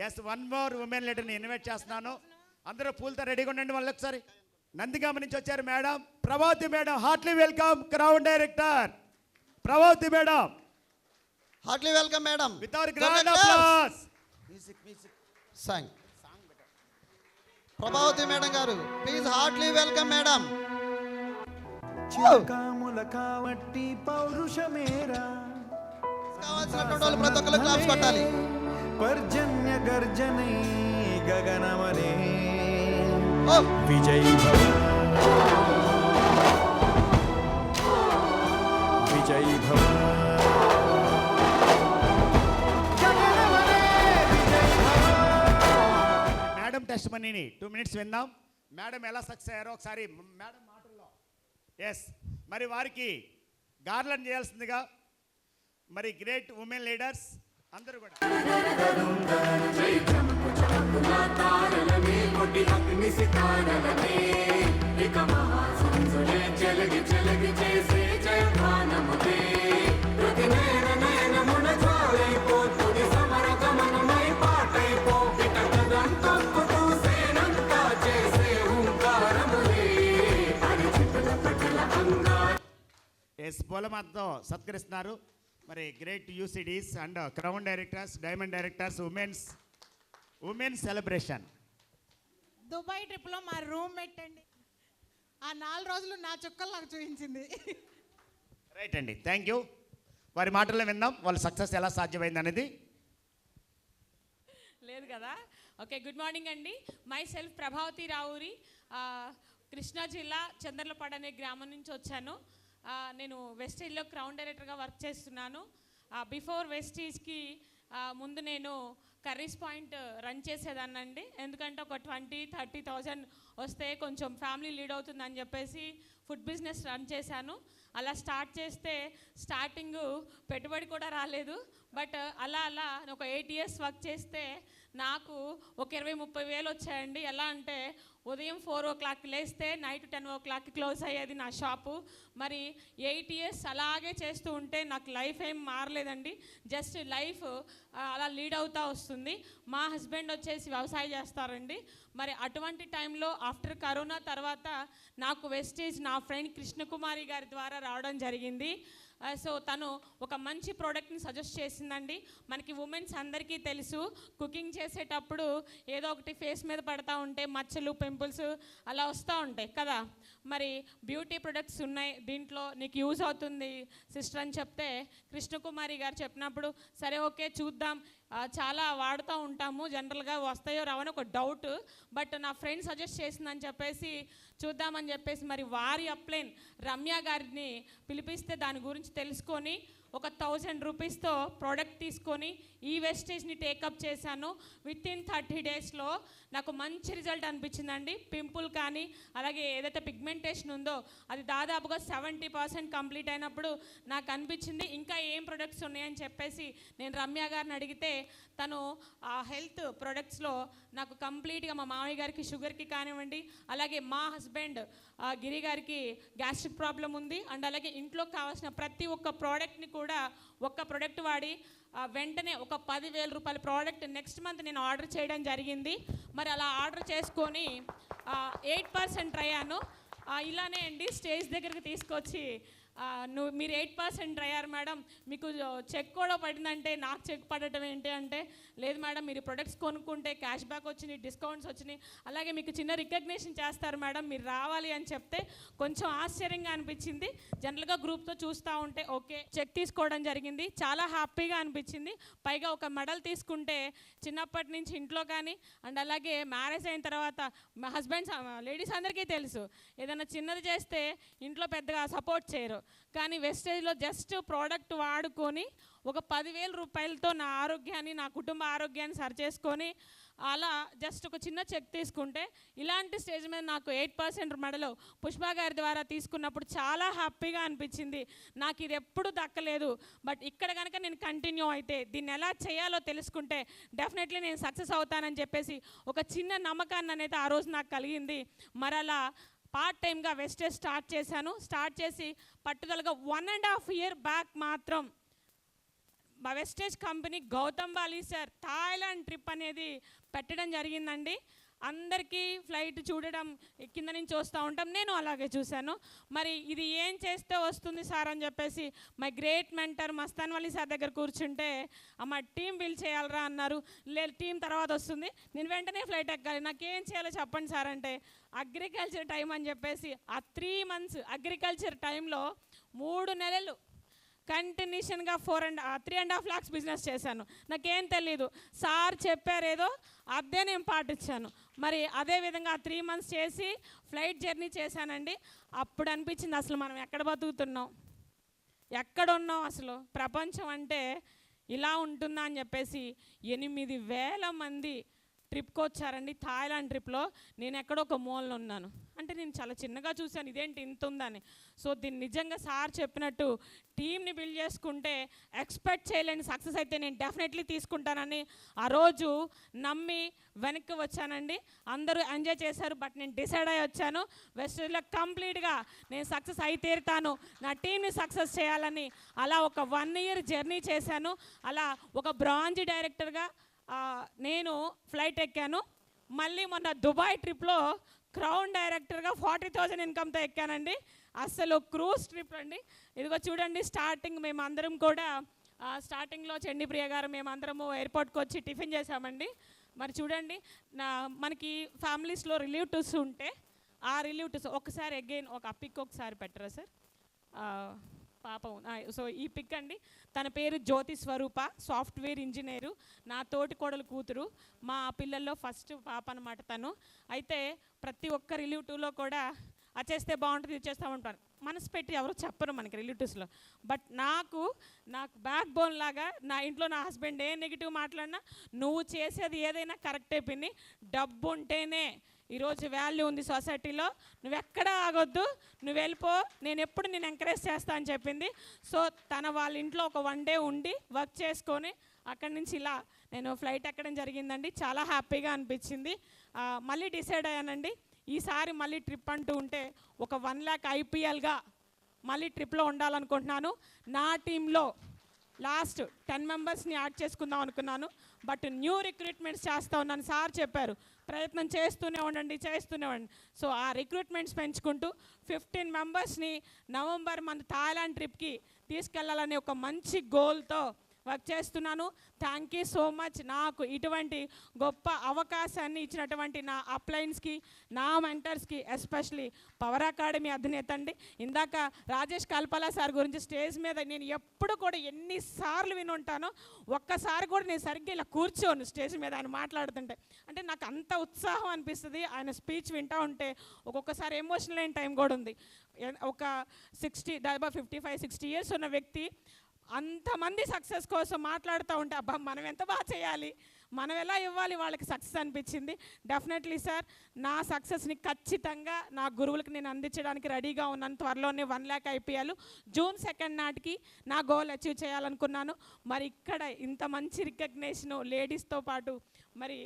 Yes, one more women లీడర్ని invite చేస్తున్నాను. అందరూ పూలతో రెడీగా ఉండండి. వాళ్ళు ఒకసారి నందిగామ నుంచి వచ్చారు madam, Prabhavathi madam. Heartly welcome crown director Prabhavathi madam. Heartly welcome madam. With our grand applause. Song Prabhavathi madam గారు, ప్లీజ్ హార్ట్లీ వెల్కమ్ మేడం. చిలకాముల కావట్టి పౌరుషమేరా, కావాల్సినటువంటి వాళ్ళు ప్రతి ఒక్కరు క్లాప్స్ కొట్టాలి. పర్జన్య గర్జనై గగనమనే ఓ విజయ్ భవ విజయ్ భవ మేడం టెస్ట్ మనీని 2 minutes విందాం. మేడం ఎలా సక్సెస్ అయ్యారో ఒకసారి మేడం మాటల్లో. ఎస్, మరి వారికి గార్లెండ్ చేయాల్సిందిగా మరి గ్రేట్ ఉమెన్ లీడర్స్ అందరూ కూడా. ఎస్, పూలమాలతో సత్కరిస్తున్నారు మరి గ్రేట్ యూసిడీస్ and crown directors, diamond directors, women celebration. Dubai ట్రిప్లో మా రూమ్మేట్ అండి, ఆ 4 రోజులు నా చుక్కలు నాకు చూపించింది. రైట్ అండి, థ్యాంక్ యూ. వారి మాటల్లో విందాం వాళ్ళ సక్సెస్ ఎలా సాధ్యమైంది అనేది. లేదు కదా. ఓకే, గుడ్ మార్నింగ్ అండి. మై సెల్ఫ్ ప్రభావతి రావురి, కృష్ణా జిల్లా చంద్రలపాడు అనే గ్రామం నుంచి వచ్చాను. నేను వెస్టేజ్లో క్రౌన్ డైరెక్టర్గా వర్క్ చేస్తున్నాను. బిఫోర్ వెస్టేజ్కి ముందు నేను కర్రీస్ పాయింట్ రన్ చేసేదాన్నండి. ఎందుకంటే ఒక 20-30,000 వస్తే కొంచెం ఫ్యామిలీ లీడ్ అవుతుందని చెప్పేసి ఫుడ్ బిజినెస్ రన్ చేశాను. అలా స్టార్ట్ చేస్తే స్టార్టింగ్ పెట్టుబడి కూడా రాలేదు. బట్ అలా ఒక 8 years వర్క్ చేస్తే నాకు ఒక 20-30 వేలు వచ్చాయండి. ఎలా అంటే ఉదయం 4 o'clock లేస్తే నైట్ 10 o'clock క్లోజ్ అయ్యేది నా షాపు. మరి 8 years అలాగే చేస్తూ ఉంటే నాకు లైఫ్ ఏం మారలేదండి, జస్ట్ లైఫ్ అలా లీడ్ అవుతూ వస్తుంది. మా హస్బెండ్ వచ్చేసి వ్యవసాయం చేస్తారండి. మరి అటువంటి టైంలో ఆఫ్టర్ కరోనా తర్వాత నాకు వెస్టేజ్ నా ఫ్రెండ్ కృష్ణకుమారి గారి ద్వారా రావడం జరిగింది. సో తను ఒక మంచి ప్రోడక్ట్ని సజెస్ట్ చేసిందండి. మనకి ఉమెన్స్ అందరికీ తెలుసు, కుకింగ్ చేసేటప్పుడు ఏదో ఒకటి ఫేస్ మీద పడతా ఉంటే మచ్చలు, పింపుల్స్ అలా వస్తూ ఉంటాయి కదా. మరి బ్యూటీ ప్రొడక్ట్స్ ఉన్నాయి దీంట్లో, నీకు యూజ్ అవుతుంది సిస్టర్ అని చెప్తే కృష్ణకుమారి గారు చెప్పినప్పుడు సరే ఓకే చూద్దాం, చాలా వాడుతూ ఉంటాము, జనరల్గా వస్తాయో రావని ఒక డౌట్. బట్ నా ఫ్రెండ్ సజెస్ట్ చేసిందని చెప్పేసి చూద్దామని చెప్పేసి మరి వారి అప్లైన్ రమ్య గారిని పిలిపిస్తే దాని గురించి తెలుసుకొని ఒక 1000 రూపీస్తో ప్రోడక్ట్ తీసుకొని ఈ వెస్టేజ్ని టేకప్ చేశాను. వితిన్ 30 daysలో నాకు మంచి రిజల్ట్ అనిపించిందండి. పింపుల్ కానీ అలాగే ఏదైతే పిగ్మెంటేషన్ ఉందో అది దాదాపుగా 70% కంప్లీట్ అయినప్పుడు నాకు అనిపించింది ఇంకా ఏం ప్రొడక్ట్స్ ఉన్నాయని చెప్పేసి నేను రమ్య గారిని అడిగితే తను ఆ హెల్త్ ప్రొడక్ట్స్లో నాకు కంప్లీట్గా మా మామయ్య గారికి షుగర్కి కానివ్వండి, అలాగే మా హస్బెండ్ గిరి గారికి గ్యాస్ట్రిక్ ప్రాబ్లం ఉంది, అండ్ అలాగే ఇంట్లో కావాల్సిన ప్రతి ఒక్క ప్రోడక్ట్ని కూడా ఒక్క ప్రోడక్ట్ వాడి వెంటనే ఒక 10,000 రూపాయల ప్రోడక్ట్ నెక్స్ట్ మంత్ నేను ఆర్డర్ చేయడం జరిగింది. మరి అలా ఆర్డర్ చేసుకొని 8% అయ్యాను. ఇలానే అండి స్టేజ్ దగ్గరికి తీసుకొచ్చి మీరు 8% అయ్యారు మేడం, మీకు చెక్ కూడా పడిందంటే నాకు చెక్ పడటం ఏంటి అంటే, లేదు మేడం మీరు ప్రొడక్ట్స్ కొనుక్కుంటే క్యాష్ బ్యాక్ వచ్చినాయి, డిస్కౌంట్స్ వచ్చినాయి, అలాగే మీకు చిన్న రికగ్నేషన్ చేస్తారు మేడం, మీరు రావాలి అని చెప్తే కొంచెం ఆశ్చర్యంగా అనిపించింది. జనరల్గా గ్రూప్తో చూస్తూ ఉంటే ఓకే చెక్ తీసుకోవడం జరిగింది, చాలా హ్యాపీగా అనిపించింది. పైగా ఒక మెడల్ తీసుకుంటే చిన్నప్పటి నుంచి ఇంట్లో కానీ అండ్ అలాగే మ్యారేజ్ అయిన తర్వాత మా హస్బెండ్స్ లేడీస్ అందరికీ తెలుసు ఏదైనా చిన్నది చేస్తే ఇంట్లో పెద్దగా సపోర్ట్ చేయరు, కానీ వెస్టేజ్లో జస్ట్ ప్రోడక్ట్ వాడుకొని ఒక 10,000 రూపాయలతో నా ఆరోగ్యాన్ని, నా కుటుంబ ఆరోగ్యాన్ని సరి చేసుకొని అలా జస్ట్ ఒక చిన్న చెక్ తీసుకుంటే ఇలాంటి స్టేజ్ మీద నాకు 8% మెడలో పుష్ప గారి ద్వారా తీసుకున్నప్పుడు చాలా హ్యాపీగా అనిపించింది. నాకు ఇది ఎప్పుడు దక్కలేదు, బట్ ఇక్కడ కనుక నేను కంటిన్యూ అయితే దీన్ని ఎలా చేయాలో తెలుసుకుంటే డెఫినెట్లీ నేను సక్సెస్ అవుతానని చెప్పేసి ఒక చిన్న నమ్మకాన్ని అనేది ఆ రోజు నాకు కలిగింది. మరలా పార్ట్ టైమ్గా వెస్టేజ్ స్టార్ట్ చేశాను. స్టార్ట్ చేసి పట్టుదలగా 1.5 year బ్యాక్ మాత్రం Vestige company Gautam Bali sir Thailand trip అనేది పెట్టడం జరిగిందండి. అందరికీ ఫ్లైట్ చూడడం కింద నుంచి వస్తూ ఉంటాం, నేను అలాగే చూశాను. మరి ఇది ఏం చేస్తే వస్తుంది సార్ అని చెప్పేసి my great mentor Mastan Vali sir దగ్గర కూర్చుంటే అమ్మ టీం బిల్ చేయాలరా అన్నారు. లేదు టీం తర్వాత వస్తుంది, నేను వెంటనే ఫ్లైట్ ఎక్కాలి, నాకేం చేయాలో చెప్పండి సార్ అంటే అగ్రికల్చర్ టైం అని చెప్పేసి ఆ 3 months అగ్రికల్చర్ టైంలో 3 నెలలు కంటిన్యూషన్గా 3.5 lakhs బిజినెస్ చేశాను. నాకేం తెలీదు, సార్ చెప్పారేదో అదే నేను పాటించాను. మరి అదే విధంగా 3 months చేసి ఫ్లైట్ జర్నీ చేశానండి. అప్పుడు అనిపించింది అసలు మనం ఎక్కడ బతుకుతున్నాం, ఎక్కడున్నాం, అసలు ప్రపంచం అంటే ఇలా ఉంటుందా అని చెప్పేసి 8,000 మంది ట్రిప్కి వచ్చారండి. థాయిలాండ్ ట్రిప్లో నేను ఎక్కడో ఒక మూలలో ఉన్నాను. అంటే నేను చాలా చిన్నగా చూశాను, ఇదేంటి ఇంత ఉందని. సో దీన్ని నిజంగా సార్ చెప్పినట్టు టీమ్ని బిల్డ్ చేసుకుంటే ఎక్స్పెక్ట్ చేయలేని సక్సెస్ అయితే నేను డెఫినెట్లీ తీసుకుంటానని ఆ రోజు నమ్మి వెనక్కి వచ్చానండి. అందరూ ఎంజాయ్ చేశారు, బట్ నేను డిసైడ్ అయ్యి వచ్చాను వెస్టేజ్లో కంప్లీట్గా నేను సక్సెస్ అయి తీరుతాను, నా టీంని సక్సెస్ చేయాలని. అలా ఒక 1 year జర్నీ చేశాను. అలా ఒక బ్రాంజ్ డైరెక్టర్గా నేను ఫ్లైట్ ఎక్కాను. మళ్ళీ మొన్న దుబాయ్ ట్రిప్లో క్రౌన్ డైరెక్టర్గా 40,000 ఇన్కమ్తో ఎక్కానండి. అసలు క్రూజ్ ట్రిప్ అండి. ఇదిగో చూడండి, స్టార్టింగ్ మేమందరం కూడా స్టార్టింగ్లో చండీప్రియ గారు మేమందరము ఎయిర్పోర్ట్కి వచ్చి టిఫిన్ చేసామండి. మరి చూడండి, మనకి ఫ్యామిలీస్లో రిలేటివ్స్ ఉంటే ఆ రిలేటివ్స్ ఒకసారి అగైన్ ఒక పిక్ ఒకసారి పెట్టరా సార్, పాపం. సో ఈ పిక్ అండి, తన పేరు జ్యోతి స్వరూప, సాఫ్ట్వేర్ ఇంజనీరు, నా తోటి కోడలు కూతురు, మా పిల్లల్లో ఫస్ట్ పాప అనమాట తను. అయితే ప్రతి ఒక్క రిలేటివ్లో కూడా అది చేస్తే బాగుంటుంది, ఇది చేస్తూ ఉంటారు, మనసు పెట్టి ఎవరు చెప్పరు మనకి రిలేటివ్స్లో. బట్ నాకు బ్యాక్ బోన్ లాగా నా ఇంట్లో నా హస్బెండ్ ఏ నెగిటివ్ మాట్లాడినా నువ్వు చేసేది ఏదైనా కరెక్టే పిన్ని, డబ్బు ఉంటేనే ఈరోజు వాల్యూ ఉంది సొసైటీలో, నువ్వు ఎక్కడ ఆగొద్దు, నువ్వు వెళ్ళిపో, నేను ఎప్పుడు నేను ఎంకరేజ్ చేస్తా అని చెప్పింది. సో తన వాళ్ళ ఇంట్లో ఒక 1 day ఉండి వర్క్ చేసుకొని అక్కడి నుంచి ఇలా నేను ఫ్లైట్ ఎక్కడం జరిగిందండి. చాలా హ్యాపీగా అనిపించింది. మళ్ళీ డిసైడ్ అయ్యానండి, ఈసారి మళ్ళీ ట్రిప్ అంటూ ఉంటే ఒక 1 lakh IPLగా మళ్ళీ ట్రిప్లో ఉండాలనుకుంటున్నాను. నా టీంలో లాస్ట్ 10 members యాడ్ చేసుకుందాం అనుకున్నాను, బట్ న్యూ రిక్రూట్మెంట్స్ చేస్తూ ఉన్నాను. సార్ చెప్పారు ప్రయత్నం చేస్తూనే ఉండండి. సో ఆ రిక్రూట్మెంట్స్ పెంచుకుంటూ 15 members నవంబర్ మన థాయిలాండ్ ట్రిప్కి తీసుకెళ్లాలనే ఒక మంచి గోల్తో వర్క్ చేస్తున్నాను. థ్యాంక్ యూ సో మచ్ నాకు ఇటువంటి గొప్ప అవకాశాన్ని ఇచ్చినటువంటి నా అప్లైన్స్కి, నా మెంటర్స్కి, ఎస్పెషలీ పవర్ అకాడమీ అధినేత అండి. ఇందాక రాజేష్ కల్పలా సార్ గురించి స్టేజ్ మీద నేను ఎప్పుడు కూడా ఎన్నిసార్లు విని ఉంటానో, ఒక్కసారి కూడా నేను సరిగ్గా ఇలా కూర్చోను స్టేజ్ మీద ఆయన మాట్లాడుతుంటే. అంటే నాకు అంత ఉత్సాహం అనిపిస్తుంది ఆయన స్పీచ్ వింటూ ఉంటే. ఒక్కొక్కసారి ఎమోషనల్ అయిన టైం కూడా ఉంది. ఒక 55-60 years ఉన్న వ్యక్తి అంతమంది సక్సెస్ కోసం మాట్లాడుతూ ఉంటే అబ్బా మనం ఎంత బాగా చేయాలి, మనం ఎలా ఇవ్వాలి వాళ్ళకి సక్సెస్ అనిపించింది. డెఫినెట్లీ సార్ నా సక్సెస్ని ఖచ్చితంగా నా గురువులకు నేను అందించడానికి రెడీగా ఉన్నాను. త్వరలోనే 1 lakh IPL June 2 నాటికి నా గోల్ అచీవ్ చేయాలనుకున్నాను. మరి ఇక్కడ ఇంత మంచి రికగ్నేషను లేడీస్తో పాటు, మరి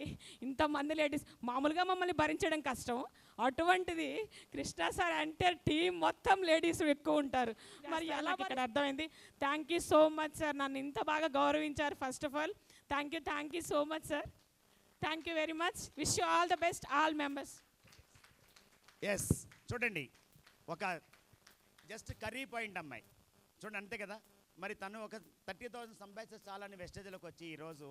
ఇంతమంది లేడీస్ మామూలుగా మమ్మల్ని భరించడం కష్టం, అటువంటిది కృష్ణ సార్ అంటే టీం మొత్తం లేడీస్ ఎక్కువ ఉంటారు. మరి ఎలా ఇక్కడ అర్థమైంది. Thank you so much sir, నన్ను ఇంత బాగా గౌరవించారు. First of all thank you so much sir. Thank you very much. Wish you all the best all members. Yes చూడండి, ఒక జస్ట్ కర్రీ పాయింట్ అమ్మాయి చూడండి, అంతే కదా. మరి తను ఒక 30,000 సంపాదిస్తే చాలని వెస్టేజ్లోకి వచ్చి ఈరోజు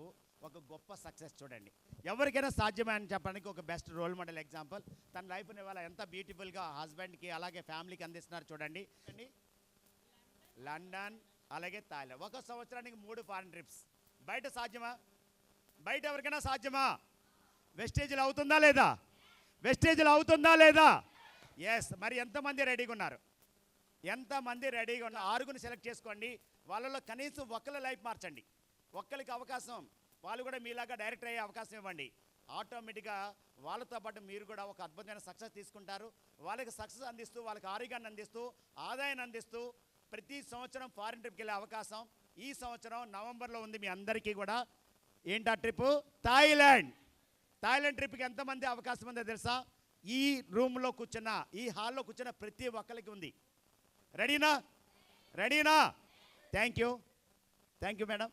ఒక గొప్ప సక్సెస్. చూడండి, ఎవరికైనా సాధ్యమే అని చెప్పడానికి ఒక బెస్ట్ రోల్ మోడల్ ఎగ్జాంపుల్. తన లైఫ్ని ఇవాళ ఎంత బ్యూటిఫుల్గా హస్బెండ్కి అలాగే ఫ్యామిలీకి అందిస్తున్నారు చూడండి. లండన్ అలాగే థాయిలాండ్, 1 సంవత్సరానికి 3 ఫారెన్ ట్రిప్స్. బయట సాధ్యమా? బయట ఎవరికైనా సాధ్యమా? వెస్టేజ్లో అవుతుందా లేదా? వెస్టేజ్లో అవుతుందా లేదా? ఎస్. మరి ఎంతమంది రెడీగా ఉన్నారు? ఎంతమంది రెడీగా ఉన్నారు? 6 సెలెక్ట్ చేసుకోండి. వాళ్ళలో కనీసం ఒక్కళ్ళ లైఫ్ మార్చండి. ఒక్కరికి అవకాశం, వాళ్ళు కూడా మీలాగా డైరెక్టర్ అయ్యే అవకాశం ఇవ్వండి. ఆటోమేటిక్గా వాళ్ళతో పాటు మీరు కూడా ఒక అద్భుతమైన సక్సెస్ తీసుకుంటారు. వాళ్ళకి సక్సెస్ అందిస్తూ, వాళ్ళకి ఆరోగ్యాన్ని అందిస్తూ, ఆదాయాన్ని అందిస్తూ ప్రతి సంవత్సరం ఫారిన్ ట్రిప్కి వెళ్ళే అవకాశం ఈ సంవత్సరం నవంబర్లో ఉంది మీ అందరికీ కూడా. ఏంటా ట్రిప్? థాయిలాండ్. థాయిలాండ్ ట్రిప్కి ఎంతమంది అవకాశం ఉందో తెలుసా? ఈ రూమ్లో కూర్చున్న, ఈ హాల్లో కూర్చున్న ప్రతి ఒక్కరికి ఉంది. రెడీనా? Thank you madam.